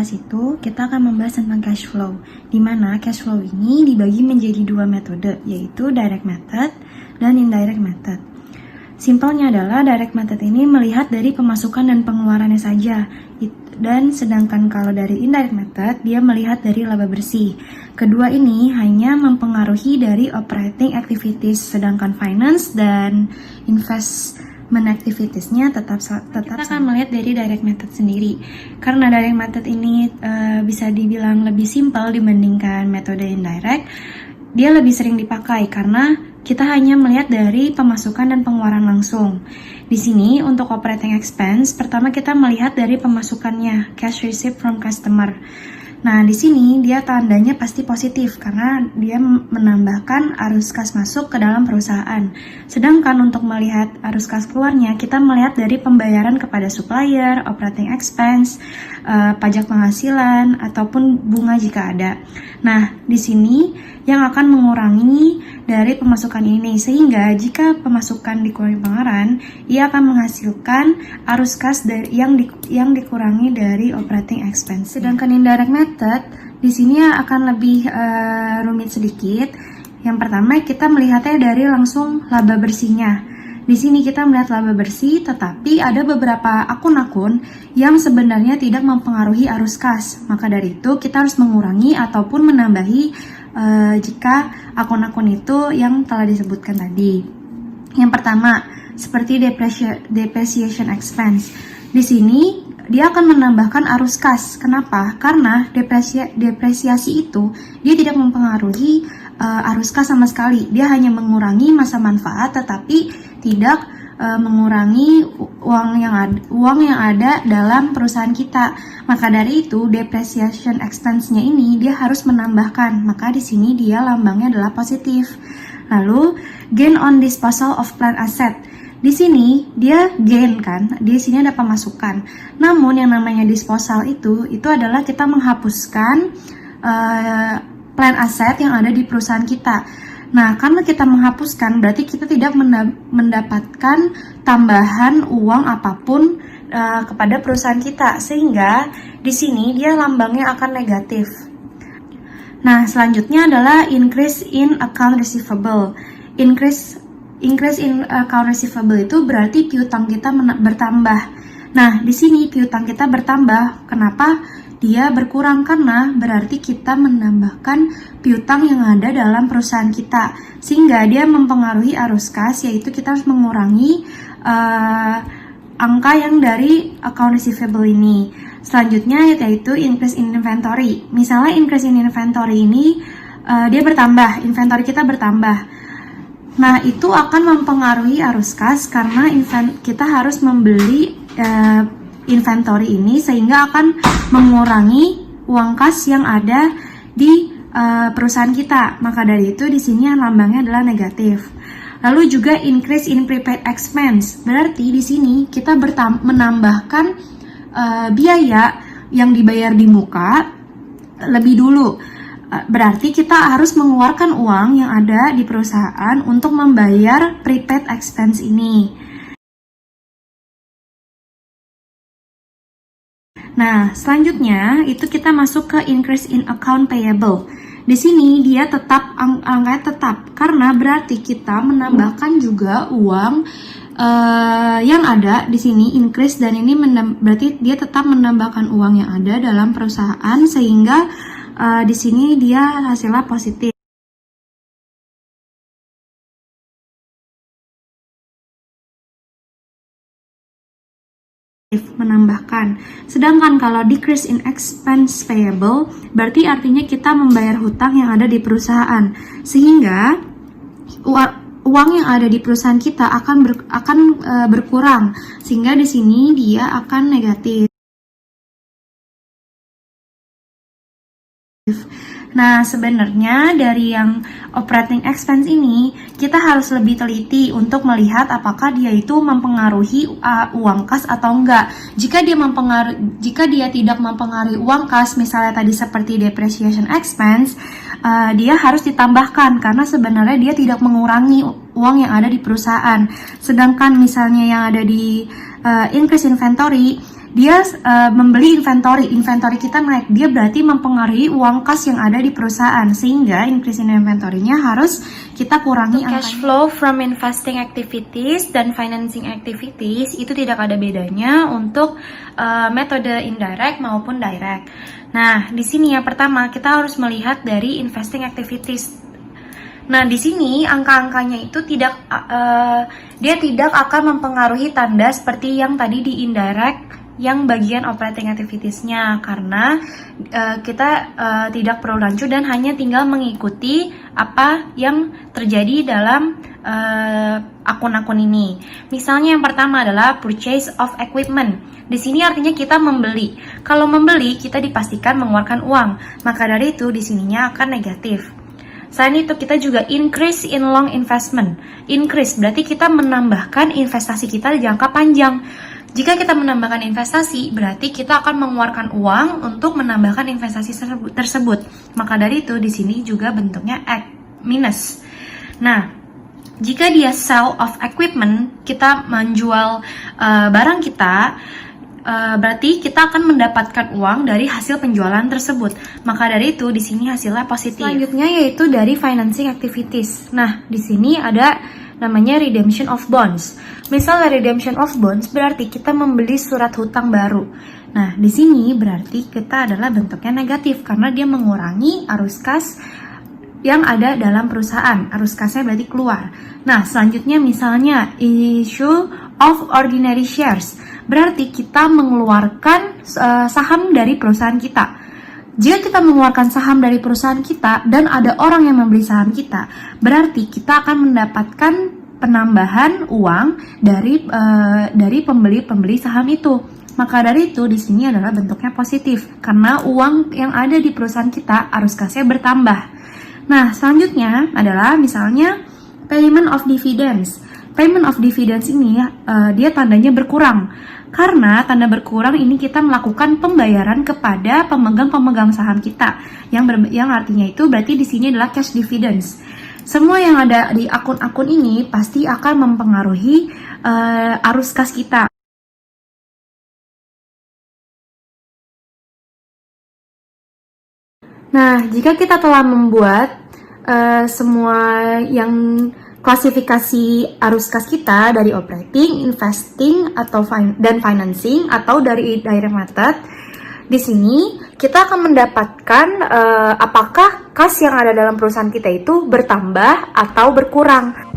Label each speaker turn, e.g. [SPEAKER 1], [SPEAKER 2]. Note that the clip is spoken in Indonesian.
[SPEAKER 1] kelas itu kita akan membahas tentang cash flow, di mana cash flow ini dibagi menjadi dua metode, yaitu direct method dan indirect method. Simpelnya adalah direct method ini melihat dari pemasukan dan pengeluarannya saja, dan sedangkan kalau dari indirect method dia melihat dari laba bersih. Kedua ini hanya mempengaruhi dari operating activities, sedangkan finance dan investment activities-nya tetap kita akan melihat dari direct method sendiri. Karena direct method ini bisa dibilang lebih simpel dibandingkan metode indirect, dia lebih sering dipakai karena kita hanya melihat dari pemasukan dan pengeluaran langsung. Di sini untuk operating expense, pertama kita melihat dari pemasukannya, cash received from customer. Nah, di sini dia tandanya pasti positif karena dia menambahkan arus kas masuk ke dalam perusahaan. Sedangkan untuk melihat arus kas keluarnya, kita melihat dari pembayaran kepada supplier, operating expense, pajak penghasilan, ataupun bunga jika ada. Nah, di sini yang akan mengurangi dari pemasukan ini, sehingga jika pemasukan dikurangi pengeluaran, ia akan menghasilkan arus kas yang dikurangi dari operating expense. Sedangkan indirect method di sini akan lebih rumit sedikit. Yang pertama kita melihatnya dari langsung laba bersihnya. Di sini kita melihat laba bersih, tetapi ada beberapa akun-akun yang sebenarnya tidak mempengaruhi arus kas. Maka dari itu kita harus mengurangi ataupun menambahi jika akun-akun itu yang telah disebutkan tadi. Yang pertama, seperti depreciation expense. Di sini dia akan menambahkan arus kas. Kenapa? Karena depresiasi itu dia tidak mempengaruhi arus kas sama sekali. Dia hanya mengurangi masa manfaat, tetapi tidak mengurangi uang yang ada dalam perusahaan kita. Maka dari itu depreciation expense-nya ini dia harus menambahkan. Maka di sini dia lambangnya adalah positif. Lalu gain on disposal of plant asset. Di sini dia gain kan, di sini ada pemasukan. Namun yang namanya disposal itu adalah kita menghapuskan plant asset yang ada di perusahaan kita. Nah, karena kita menghapuskan, berarti kita tidak mendapatkan tambahan uang apapun kepada perusahaan kita, sehingga di sini dia lambangnya akan negatif. Nah, selanjutnya adalah increase in account receivable. Increase in account receivable itu berarti piutang kita bertambah. Nah, di sini piutang kita bertambah. Kenapa? Dia berkurang karena berarti kita menambahkan piutang yang ada dalam perusahaan kita, sehingga dia mempengaruhi arus kas, yaitu kita harus mengurangi angka yang dari account receivable ini. Selanjutnya yaitu increase in inventory. Misalnya increase in inventory ini dia bertambah, inventory kita bertambah. Nah, itu akan mempengaruhi arus kas karena kita harus membeli inventory ini, sehingga akan mengurangi uang kas yang ada di perusahaan kita. Maka dari itu di sini lambangnya adalah negatif. Lalu juga increase in prepaid expense. Berarti di sini kita menambahkan biaya yang dibayar di muka lebih dulu. Berarti kita harus mengeluarkan uang yang ada di perusahaan untuk membayar prepaid expense ini. Nah, selanjutnya itu kita masuk ke increase in account payable. Di sini dia tetap angkanya tetap karena berarti kita menambahkan juga uang yang ada di sini increase, dan ini berarti dia tetap menambahkan uang yang ada dalam perusahaan, sehingga di sini dia hasilnya positif. Menambahkan. Sedangkan kalau decrease in expense payable berarti artinya kita membayar hutang yang ada di perusahaan, sehingga uang yang ada di perusahaan kita akan berkurang, sehingga di sini dia akan negatif. Nah, sebenarnya dari yang operating expense ini kita harus lebih teliti untuk melihat apakah dia itu mempengaruhi uang kas atau enggak. Jika dia tidak mempengaruhi uang kas, misalnya tadi seperti depreciation expense, dia harus ditambahkan karena sebenarnya dia tidak mengurangi uang yang ada di perusahaan. Sedangkan misalnya yang ada di increase inventory, dia membeli inventory kita naik, dia berarti mempengaruhi uang kas yang ada di perusahaan, sehingga increase in inventory-nya harus kita kurangi angkanya. Cash flow from investing activities dan financing activities itu tidak ada bedanya untuk metode indirect maupun direct. Nah, di sini yang pertama kita harus melihat dari investing activities. Nah, di sini angka-angkanya itu dia tidak akan mempengaruhi tanda seperti yang tadi di indirect yang bagian operating activities-nya, karena kita tidak perlu lanjut dan hanya tinggal mengikuti apa yang terjadi dalam akun-akun ini. Misalnya yang pertama adalah purchase of equipment. Di sini artinya kita membeli. Kalau membeli, kita dipastikan mengeluarkan uang. Maka dari itu di sininya akan negatif. Selain itu kita juga increase in long investment. Increase berarti kita menambahkan investasi kita di jangka panjang. Jika kita menambahkan investasi, berarti kita akan mengeluarkan uang untuk menambahkan investasi tersebut. Maka dari itu di sini juga bentuknya minus. Nah, jika dia sell of equipment, kita menjual barang kita, berarti kita akan mendapatkan uang dari hasil penjualan tersebut. Maka dari itu di sini hasilnya positif. Selanjutnya yaitu dari financing activities. Nah, di sini ada namanya redemption of bonds. Misal redemption of bonds berarti kita membeli surat hutang baru. Nah, di sini berarti kita adalah bentuknya negatif karena dia mengurangi arus kas yang ada dalam perusahaan. Arus kasnya berarti keluar. Nah, selanjutnya misalnya issue of ordinary shares. Berarti kita mengeluarkan saham dari perusahaan kita. Jika kita mengeluarkan saham dari perusahaan kita dan ada orang yang membeli saham kita, berarti kita akan mendapatkan penambahan uang dari pembeli saham itu. Maka dari itu di sini adalah bentuknya positif karena uang yang ada di perusahaan kita arus kasnya bertambah. Nah, selanjutnya adalah misalnya payment of dividends. Payment of dividends ini dia tandanya berkurang. Karena tanda berkurang ini kita melakukan pembayaran kepada pemegang saham kita. Yang artinya itu berarti di sini adalah cash dividends. Semua yang ada di akun-akun ini pasti akan mempengaruhi arus kas kita. Nah, jika kita telah membuat semua yang klasifikasi arus kas kita dari operating, investing, dan financing atau dari direct method, di sini kita akan mendapatkan apakah kas yang ada dalam perusahaan kita itu bertambah atau berkurang.